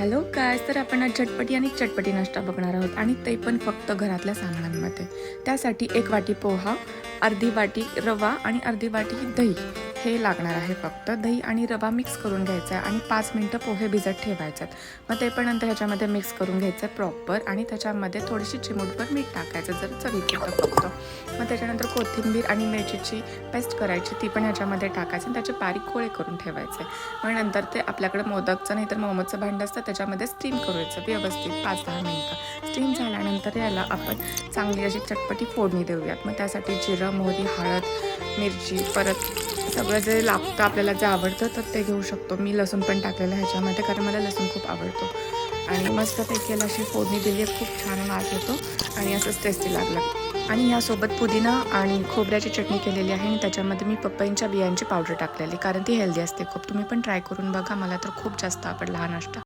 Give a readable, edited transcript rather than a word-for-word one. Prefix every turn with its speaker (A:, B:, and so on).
A: Hello काय तर आपण आज झटपटी आणि चटपटी नाश्ता बघणार आहोत आणि ते पण फक्त घरातल्या सामानांमध्ये. त्यासाठी 1 वाटी पोहा, अर्धी वाटी रवा आणि अर्धी वाटी दही हे लागणार आहे. फक्त दही आणि रवा मिक्स करून घ्यायचा आहे आणि 5 मिनटं पोहे भिजत ठेवायचे आहेत. मग ते पण नंतर ह्याच्यामध्ये मिक्स करून घ्यायचं आहे प्रॉपर आणि त्याच्यामध्ये थोडीशी चिमूटभर मीठ टाकायचं जर चवीपुरतं फक्त. मग त्याच्यानंतर कोथिंबीर आणि मिरचीची पेस्ट करायची, ती पण ह्याच्यामध्ये टाकायची आणि त्याचे बारीक गोळे करून ठेवायचे. मग नंतर ते आपल्याकडे मोदकचं नाही तर मोमोजचं भांडं असतं त्याच्यामध्ये स्टीम करूयाचं व्यवस्थित 5-10 मिनटं. स्टीम झाल्यानंतर याला आपण चांगली अशी चटपटी फोडणी देऊयात. मग त्यासाठी जिरं, मोहरी, हळद, मिरची, परत सगळं जे लागतं आपल्याला जे आवडतं तर ते घेऊ शकतो. मी लसूण पण टाकलेलं आहे ह्याच्यामध्ये कारण मला लसूण खूप आवडतो. आणि मस्तपैकी याला अशी फोडणी दिली आहे, खूप छान वास येतो आणि असंच टेस्टी लागलं. आणि यासोबत पुदिना आणि खोबऱ्याची चटणी केलेली आहे आणि त्याच्यामध्ये मी पपईच्या बियांची पावडर टाकलेली कारण ती हेल्दी असते खूप. तुम्ही पण ट्राय करून बघा. मला तर खूप जास्त आवडला हा नाश्ता.